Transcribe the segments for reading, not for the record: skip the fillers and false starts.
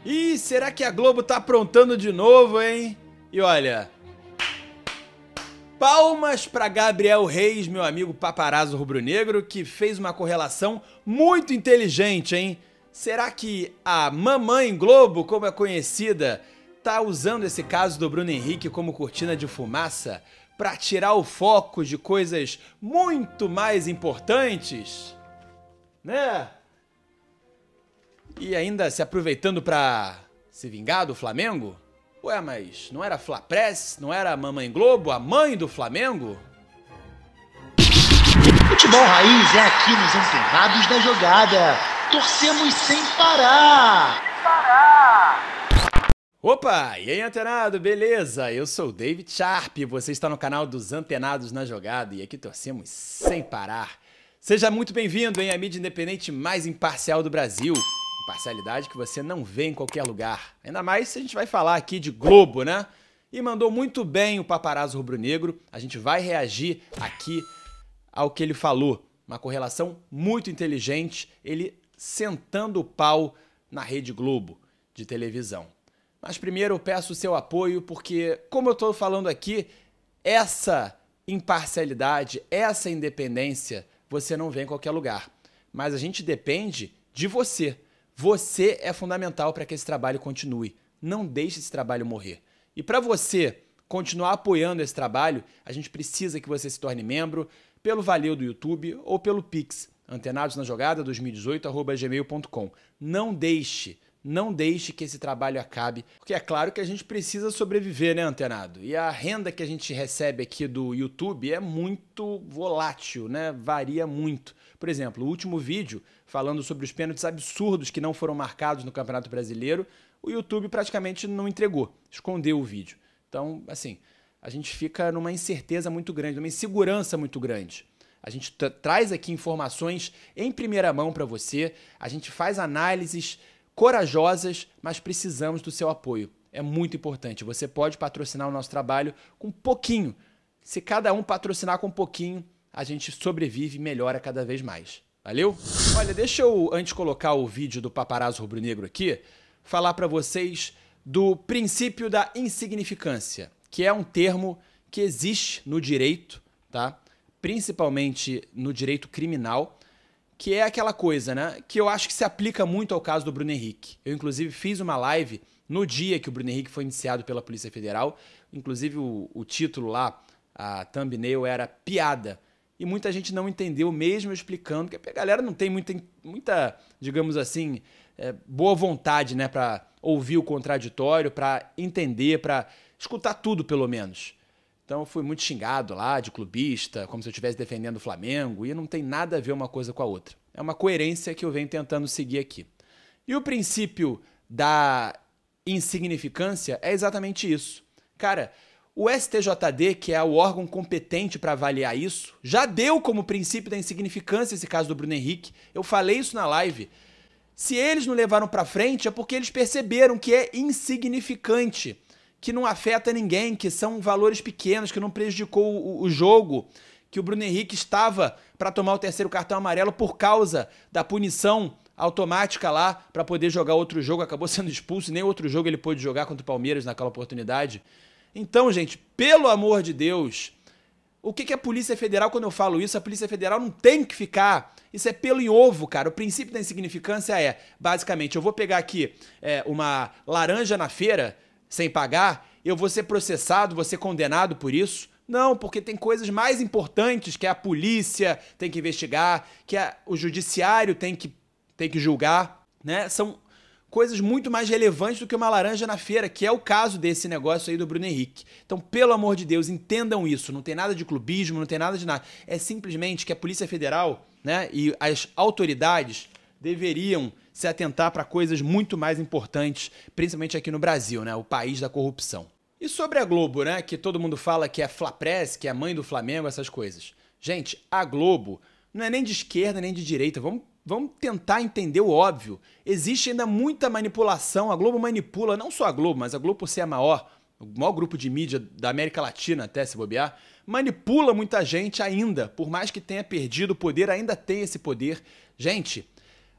Ih, será que a Globo tá aprontando de novo, hein? E olha, palmas pra Gabriel Reis, meu amigo paparazzo rubro-negro, que fez uma correlação muito inteligente, hein? Será que a Mamãe Globo, como é conhecida, tá usando esse caso do Bruno Henrique como cortina de fumaça pra tirar o foco de coisas muito mais importantes? Né? E ainda se aproveitando pra se vingar do Flamengo? Ué, mas não era Flapress? Não era a Mamãe Globo, a mãe do Flamengo? Futebol raiz é aqui nos Antenados da Jogada. Torcemos sem parar. Opa, e aí, antenado, beleza? Eu sou o David Sharp, você está no canal dos Antenados na Jogada e aqui torcemos sem parar. Seja muito bem-vindo, hein, à mídia independente mais imparcial do Brasil. Imparcialidade que você não vê em qualquer lugar. Ainda mais se a gente vai falar aqui de Globo, né? E mandou muito bem o paparazzo rubro-negro. A gente vai reagir aqui ao que ele falou. Uma correlação muito inteligente, ele sentando o pau na Rede Globo de televisão. Mas primeiro eu peço o seu apoio porque, como eu estou falando aqui, essa imparcialidade, essa independência, você não vê em qualquer lugar. Mas a gente depende de você. Você é fundamental para que esse trabalho continue. Não deixe esse trabalho morrer. E para você continuar apoiando esse trabalho, a gente precisa que você se torne membro pelo Valeu do YouTube ou pelo Pix, antenadosnajogada2018@gmail.com. Não deixe que esse trabalho acabe, porque é claro que a gente precisa sobreviver, né, antenado? E a renda que a gente recebe aqui do YouTube é muito volátil, né? Varia muito. Por exemplo, o último vídeo falando sobre os pênaltis absurdos que não foram marcados no Campeonato Brasileiro, o YouTube praticamente não entregou, escondeu o vídeo. Então, assim, a gente fica numa incerteza muito grande, numa insegurança muito grande. A gente traz aqui informações em primeira mão para você, a gente faz análises corajosas, mas precisamos do seu apoio. É muito importante. Você pode patrocinar o nosso trabalho com pouquinho. Se cada um patrocinar com pouquinho, a gente sobrevive e melhora cada vez mais. Valeu? Olha, deixa eu, antes de colocar o vídeo do paparazzo rubro-negro aqui, falar para vocês do princípio da insignificância, que é um termo que existe no direito, tá? Principalmente no direito criminal, que é aquela coisa, né, que eu acho que se aplica muito ao caso do Bruno Henrique. Eu, inclusive, fiz uma live no dia que o Bruno Henrique foi indiciado pela Polícia Federal. Inclusive, o título lá, a thumbnail, era piada. E muita gente não entendeu, mesmo eu explicando, que a galera não tem muita digamos assim, boa vontade, né, para ouvir o contraditório, para entender, para escutar tudo, pelo menos. Então eu fui muito xingado lá, de clubista, como se eu estivesse defendendo o Flamengo, e não tem nada a ver uma coisa com a outra. É uma coerência que eu venho tentando seguir aqui. E o princípio da insignificância é exatamente isso. Cara, o STJD, que é o órgão competente para avaliar isso, já deu como princípio da insignificância esse caso do Bruno Henrique. Eu falei isso na live. Se eles não levaram para frente é porque eles perceberam que é insignificante, que não afeta ninguém, que são valores pequenos, que não prejudicou o jogo, que o Bruno Henrique estava para tomar o terceiro cartão amarelo por causa da punição automática lá para poder jogar outro jogo, acabou sendo expulso, e nem outro jogo ele pôde jogar contra o Palmeiras naquela oportunidade. Então, gente, pelo amor de Deus, o que é a Polícia Federal? Quando eu falo isso, a Polícia Federal não tem que ficar... Isso é pelo em ovo, cara. O princípio da insignificância é, basicamente, eu vou pegar aqui uma laranja na feira sem pagar, eu vou ser processado, vou ser condenado por isso? Não, porque tem coisas mais importantes que a polícia tem que investigar, que o judiciário tem que julgar, né? São coisas muito mais relevantes do que uma laranja na feira, que é o caso desse negócio aí do Bruno Henrique. Então, pelo amor de Deus, entendam isso. Não tem nada de clubismo, não tem nada de nada. É simplesmente que a Polícia Federal, né, e as autoridades deveriam se atentar para coisas muito mais importantes, principalmente aqui no Brasil, né, o país da corrupção. E sobre a Globo, né, que todo mundo fala que é Flapress, que é a mãe do Flamengo, essas coisas. Gente, a Globo não é nem de esquerda nem de direita. Vamos tentar entender o óbvio. Existe ainda muita manipulação. A Globo manipula, não só a Globo, mas a Globo, por ser o maior grupo de mídia da América Latina, até se bobear, manipula muita gente ainda. Por mais que tenha perdido o poder, ainda tem esse poder. Gente,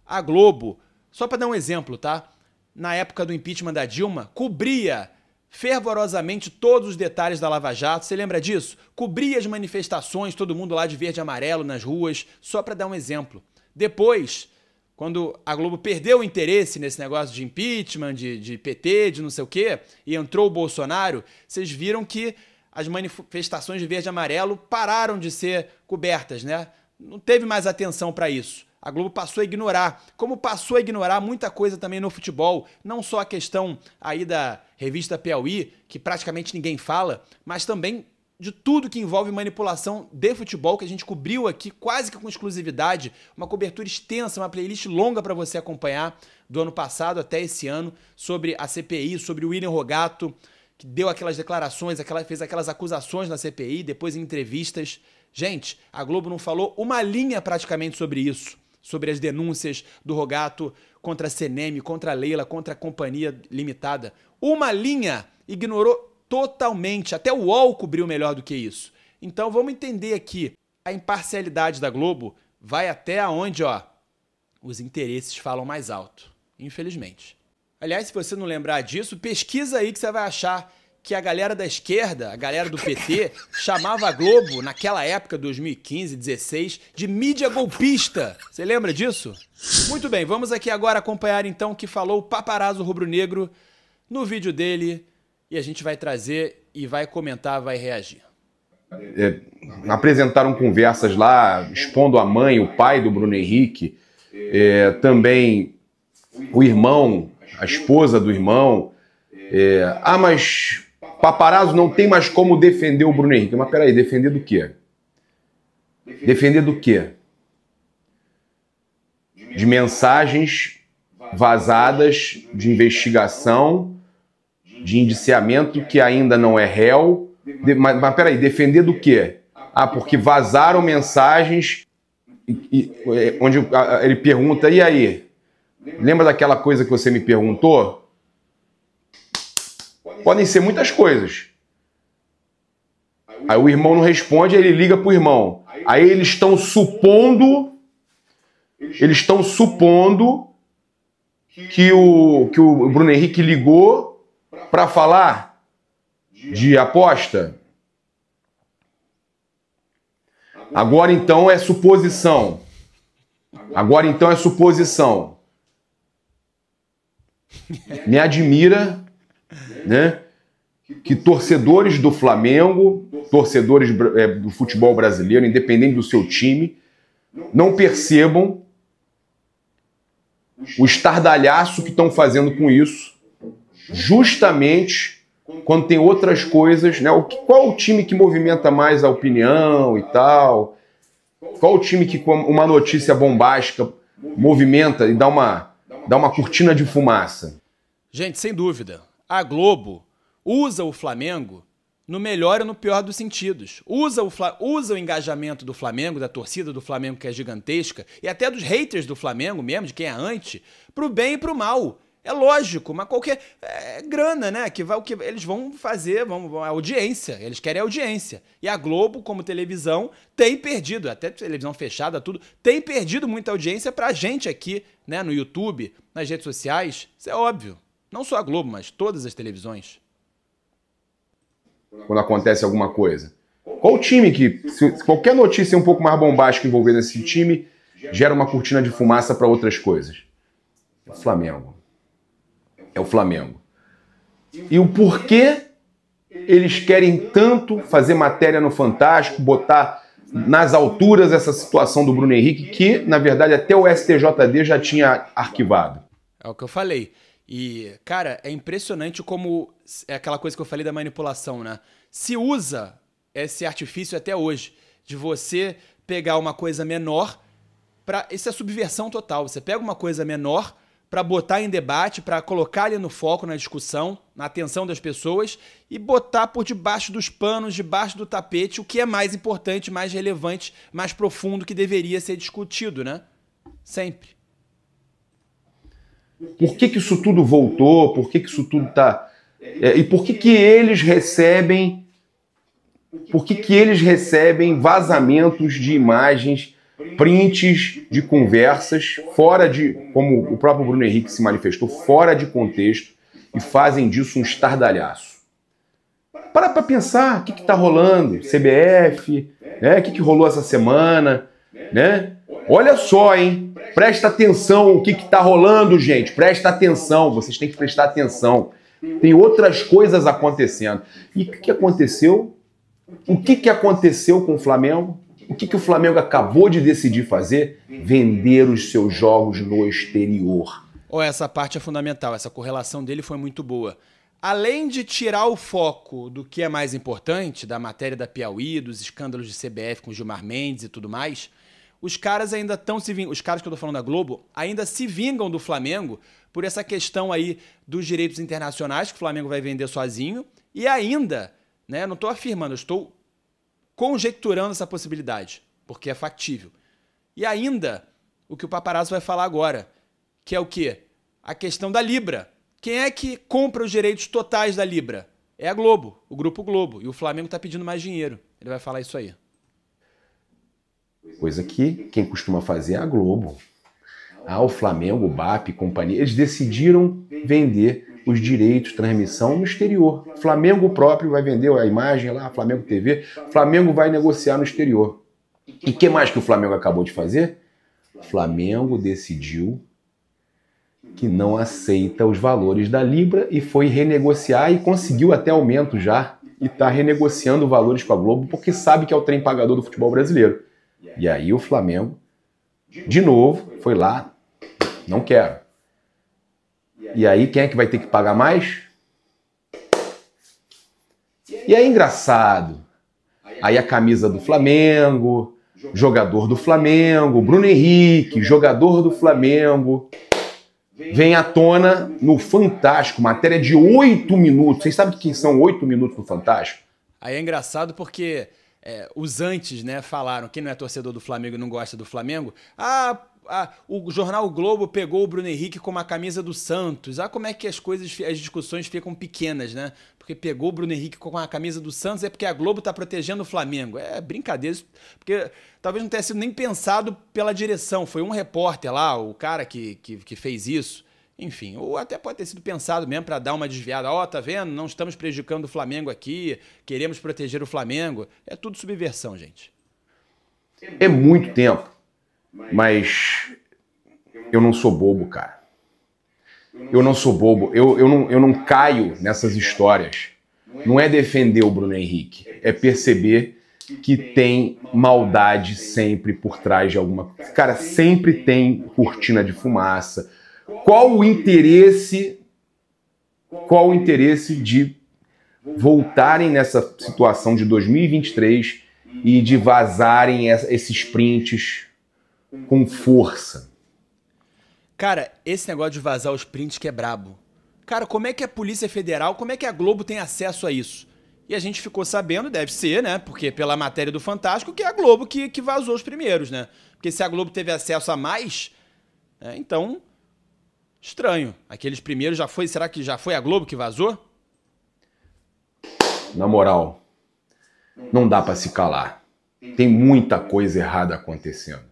a Globo, só para dar um exemplo, tá? na época do impeachment da Dilma, cobria fervorosamente todos os detalhes da Lava Jato. Você lembra disso? Cobria as manifestações, todo mundo lá de verde e amarelo nas ruas, só para dar um exemplo. Depois, quando a Globo perdeu o interesse nesse negócio de impeachment, de PT, de não sei o quê, e entrou o Bolsonaro, vocês viram que as manifestações de verde e amarelo pararam de ser cobertas, né? Não teve mais atenção para isso. A Globo passou a ignorar, como passou a ignorar muita coisa também no futebol, não só a questão aí da revista Piauí, que praticamente ninguém fala, mas também de tudo que envolve manipulação de futebol, que a gente cobriu aqui quase que com exclusividade, uma cobertura extensa, uma playlist longa para você acompanhar do ano passado até esse ano, sobre a CPI, sobre o William Rogato, que deu aquelas declarações, fez aquelas acusações na CPI, depois em entrevistas. Gente, a Globo não falou uma linha praticamente sobre isso, sobre as denúncias do Rogato contra a CNM, contra a Leila, contra a Companhia Limitada. Uma linha, ignorou totalmente. Até o UOL cobriu melhor do que isso. Então vamos entender aqui. A imparcialidade da Globo vai até onde, os interesses falam mais alto. Infelizmente. Aliás, se você não lembrar disso, pesquisa aí que você vai achar que a galera da esquerda, a galera do PT, chamava a Globo, naquela época, 2015, 2016, de mídia golpista. Você lembra disso? Muito bem, vamos aqui agora acompanhar então o que falou o paparazzo rubro-negro no vídeo dele, e a gente vai trazer e vai comentar, vai reagir. Apresentaram conversas lá, expondo a mãe, o pai do Bruno Henrique, também o irmão, a esposa do irmão. Mas paparazzo não tem mais como defender o Bruno Henrique. Mas peraí, defender do quê? Defender do quê? De mensagens vazadas de investigação, de indiciamento que ainda não é réu. Mas peraí, defender do quê? Porque vazaram mensagens onde ele pergunta, e aí? Lembra daquela coisa que você me perguntou? Podem ser muitas coisas. Aí o irmão não responde, ele liga pro irmão. Aí eles estão supondo que o Bruno Henrique ligou para falar de aposta. Agora então é suposição. Me admira, né, que torcedores do Flamengo, torcedores do futebol brasileiro, independente do seu time, não percebam o estardalhaço que estão fazendo com isso, justamente quando tem outras coisas, né? Qual o time que movimenta mais a opinião e tal? Qual o time que, com uma notícia bombástica, movimenta e dá uma cortina de fumaça? Gente, sem dúvida, a Globo usa o Flamengo no melhor e no pior dos sentidos. Usa o engajamento do Flamengo, da torcida do Flamengo, que é gigantesca, e até dos haters do Flamengo mesmo, de quem é anti, pro bem e pro mal. É lógico, mas qualquer... grana, né? O que eles vão fazer, audiência. Eles querem audiência. E a Globo, como televisão, tem perdido, até televisão fechada, tudo, tem perdido muita audiência pra gente aqui, né? No YouTube, nas redes sociais. Isso é óbvio. Não só a Globo, mas todas as televisões. Quando acontece alguma coisa. Qual o time que, se qualquer notícia um pouco mais bombástica envolvendo esse time, gera uma cortina de fumaça para outras coisas? É o Flamengo. É o Flamengo. E o porquê eles querem tanto fazer matéria no Fantástico, botar nas alturas essa situação do Bruno Henrique, que, na verdade, até o STJD já tinha arquivado? É o que eu falei. E, cara, é impressionante como é aquela coisa que eu falei da manipulação, né? Se usa esse artifício até hoje, de você pegar uma coisa menor para... Isso é subversão total. Você pega uma coisa menor para botar em debate, para colocar ali no foco, na discussão, na atenção das pessoas e botar por debaixo dos panos, debaixo do tapete, o que é mais importante, mais relevante, mais profundo, que deveria ser discutido, né? Sempre. Por que isso tudo voltou? Por que isso tudo está... e por que eles recebem... Por que eles recebem vazamentos de imagens prints de conversas fora de, como o próprio Bruno Henrique se manifestou, fora de contexto, e fazem disso um estardalhaço. Para pensar o que está rolando, CBF, né? O que rolou essa semana, né? Olha só, hein? Presta atenção o que está rolando, gente. Presta atenção, vocês têm que prestar atenção. Tem outras coisas acontecendo. E o que aconteceu? O que aconteceu com o Flamengo? O que o Flamengo acabou de decidir fazer? Vender os seus jogos no exterior. Essa parte é fundamental, essa correlação dele foi muito boa. Além de tirar o foco do que é mais importante, da matéria da Piauí, dos escândalos de CBF com Gilmar Mendes e tudo mais, os caras ainda estão se vingando, os caras que eu tô falando da Globo, ainda se vingam do Flamengo por essa questão aí dos direitos internacionais que o Flamengo vai vender sozinho e ainda, né, não estou afirmando, eu estou conjecturando essa possibilidade, porque é factível. E ainda, o que o Paparazzo vai falar agora, que é o quê? A questão da Libra. Quem é que compra os direitos totais da Libra? É a Globo, o Grupo Globo. E o Flamengo está pedindo mais dinheiro. Ele vai falar isso aí. Coisa que quem costuma fazer é a Globo. O Flamengo, o BAP e companhia, eles decidiram vender os direitos de transmissão no exterior. O Flamengo próprio vai vender a imagem lá, Flamengo TV. O Flamengo vai negociar no exterior. E o que mais que o Flamengo acabou de fazer? O Flamengo decidiu que não aceita os valores da Libra e foi renegociar e conseguiu até aumento já e está renegociando valores com a Globo porque sabe que é o trem pagador do futebol brasileiro. E aí o Flamengo, de novo, foi lá, não quero. E aí quem é que vai ter que pagar mais? E é engraçado. Aí a camisa do Flamengo, jogador do Flamengo, Bruno Henrique, jogador do Flamengo, vem à tona no Fantástico, matéria de 8 minutos. Vocês sabem o que são 8 minutos no Fantástico? Aí é engraçado porque os antes, né, falaram, quem não é torcedor do Flamengo e não gosta do Flamengo, o jornal o Globo pegou o Bruno Henrique com uma camisa do Santos. Como é que as discussões ficam pequenas, né? Porque pegou o Bruno Henrique com a camisa do Santos é porque a Globo tá protegendo o Flamengo. É brincadeira, porque talvez não tenha sido nem pensado pela direção. Foi um repórter lá, o cara que fez isso. Enfim, ou até pode ter sido pensado mesmo para dar uma desviada. Tá vendo? Não estamos prejudicando o Flamengo aqui, queremos proteger o Flamengo. É tudo subversão, gente. É muito tempo. Mas eu não sou bobo, cara. Eu não sou bobo. Eu não caio nessas histórias. Não é defender o Bruno Henrique. É perceber que tem maldade sempre por trás de alguma coisa. Cara, sempre tem cortina de fumaça. Qual o interesse de voltarem nessa situação de 2023 e de vazarem esses prints com força? Cara, esse negócio de vazar os prints que é brabo. Cara, como é que a Polícia Federal, como é que a Globo tem acesso a isso? E a gente ficou sabendo, deve ser, né? Porque pela matéria do Fantástico, que é a Globo que vazou os primeiros, né? Porque se a Globo teve acesso a mais, então, estranho. Aqueles primeiros será que já foi a Globo que vazou? Na moral, não dá pra se calar. Tem muita coisa errada acontecendo.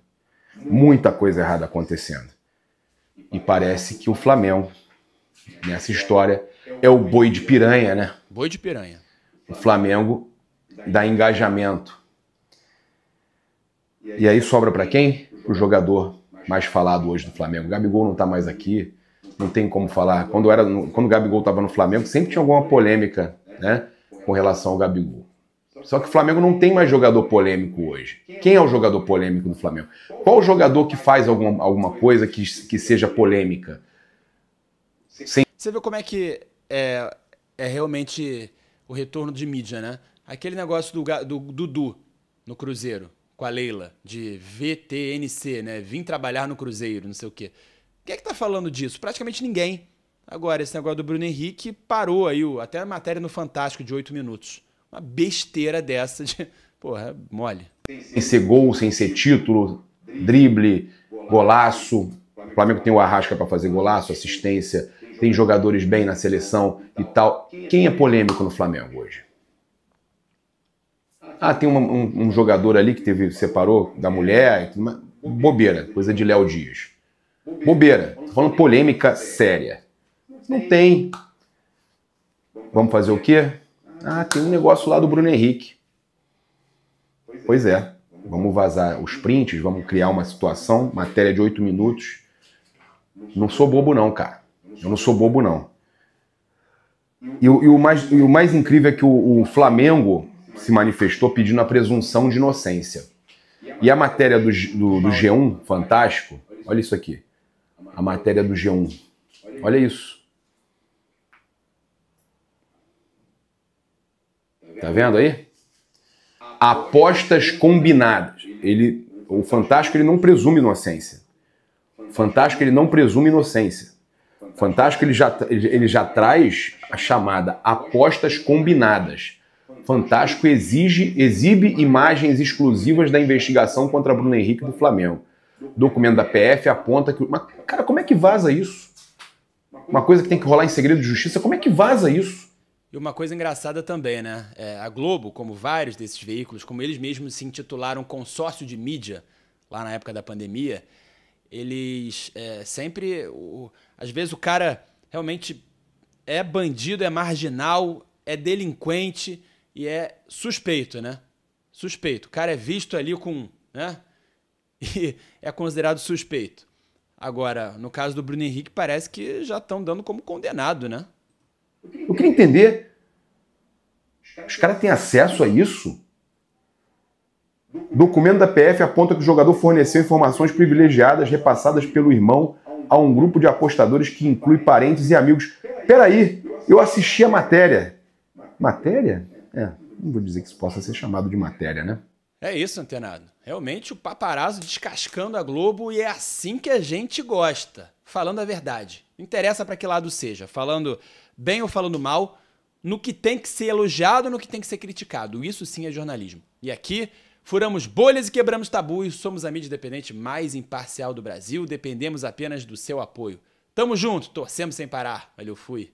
Muita coisa errada acontecendo. E parece que o Flamengo, nessa história, é o boi de piranha, né? Boi de piranha. O Flamengo dá engajamento. E aí sobra para quem? O jogador mais falado hoje do Flamengo. O Gabigol não tá mais aqui, não tem como falar. Quando o Gabigol tava no Flamengo, sempre tinha alguma polêmica, né, com relação ao Gabigol. Só que o Flamengo não tem mais jogador polêmico hoje. Quem é o jogador polêmico do Flamengo? Qual o jogador que faz alguma coisa que seja polêmica? Você vê como é que é realmente o retorno de mídia, né? Aquele negócio do Dudu no Cruzeiro, com a Leila, de VTNC, né? Vim trabalhar no Cruzeiro, não sei o quê. Quem é que tá falando disso? Praticamente ninguém. Agora, esse negócio do Bruno Henrique parou aí, até a matéria no Fantástico de 8 minutos. Uma besteira dessa de... Porra, é mole. Sem ser gol, sem ser título, drible, golaço. O Flamengo tem o Arrasca para fazer golaço, assistência, tem jogadores bem na seleção e tal. Quem é polêmico no Flamengo hoje? Ah, tem um jogador ali que separou da mulher e tudo mais. Bobeira, coisa de Léo Dias. Bobeira, tô falando polêmica séria. Não tem. Vamos fazer o quê? Ah, tem um negócio lá do Bruno Henrique. Pois é, vamos vazar os prints, vamos criar uma situação, matéria de 8 minutos. Não sou bobo não, cara. Eu não sou bobo não. E o mais incrível é que o Flamengo se manifestou pedindo a presunção de inocência. E a matéria do G1, fantástico, olha isso aqui. A matéria do G1. Olha isso. Tá vendo aí? Apostas combinadas. O Fantástico ele não presume inocência. O Fantástico ele não presume inocência. O Fantástico ele já traz a chamada apostas combinadas. Fantástico exibe imagens exclusivas da investigação contra Bruno Henrique do Flamengo. Documento da PF aponta que... Mas, cara, como é que vaza isso? Uma coisa que tem que rolar em segredo de justiça, como é que vaza isso? E uma coisa engraçada também, né? A Globo, como vários desses veículos, como eles mesmos se intitularam consórcio de mídia, lá na época da pandemia, eles sempre... às vezes o cara realmente é bandido, é marginal, é delinquente e é suspeito, né? Suspeito. O cara é visto ali com... né? E é considerado suspeito. Agora, no caso do Bruno Henrique, parece que já estão dando como condenado, né? Eu queria entender. Os caras têm acesso a isso? Documento da PF aponta que o jogador forneceu informações privilegiadas repassadas pelo irmão a um grupo de apostadores que inclui parentes e amigos. Peraí, eu assisti a matéria. Matéria? Não vou dizer que isso possa ser chamado de matéria, né? É isso, antenado. Realmente o paparazzo descascando a Globo e é assim que a gente gosta. Falando a verdade. Não interessa para que lado seja. Falando bem ou falando mal, no que tem que ser elogiado, no que tem que ser criticado. Isso sim é jornalismo. E aqui, furamos bolhas e quebramos tabus. Somos a mídia independente mais imparcial do Brasil. Dependemos apenas do seu apoio. Tamo junto, torcemos sem parar. Valeu, fui.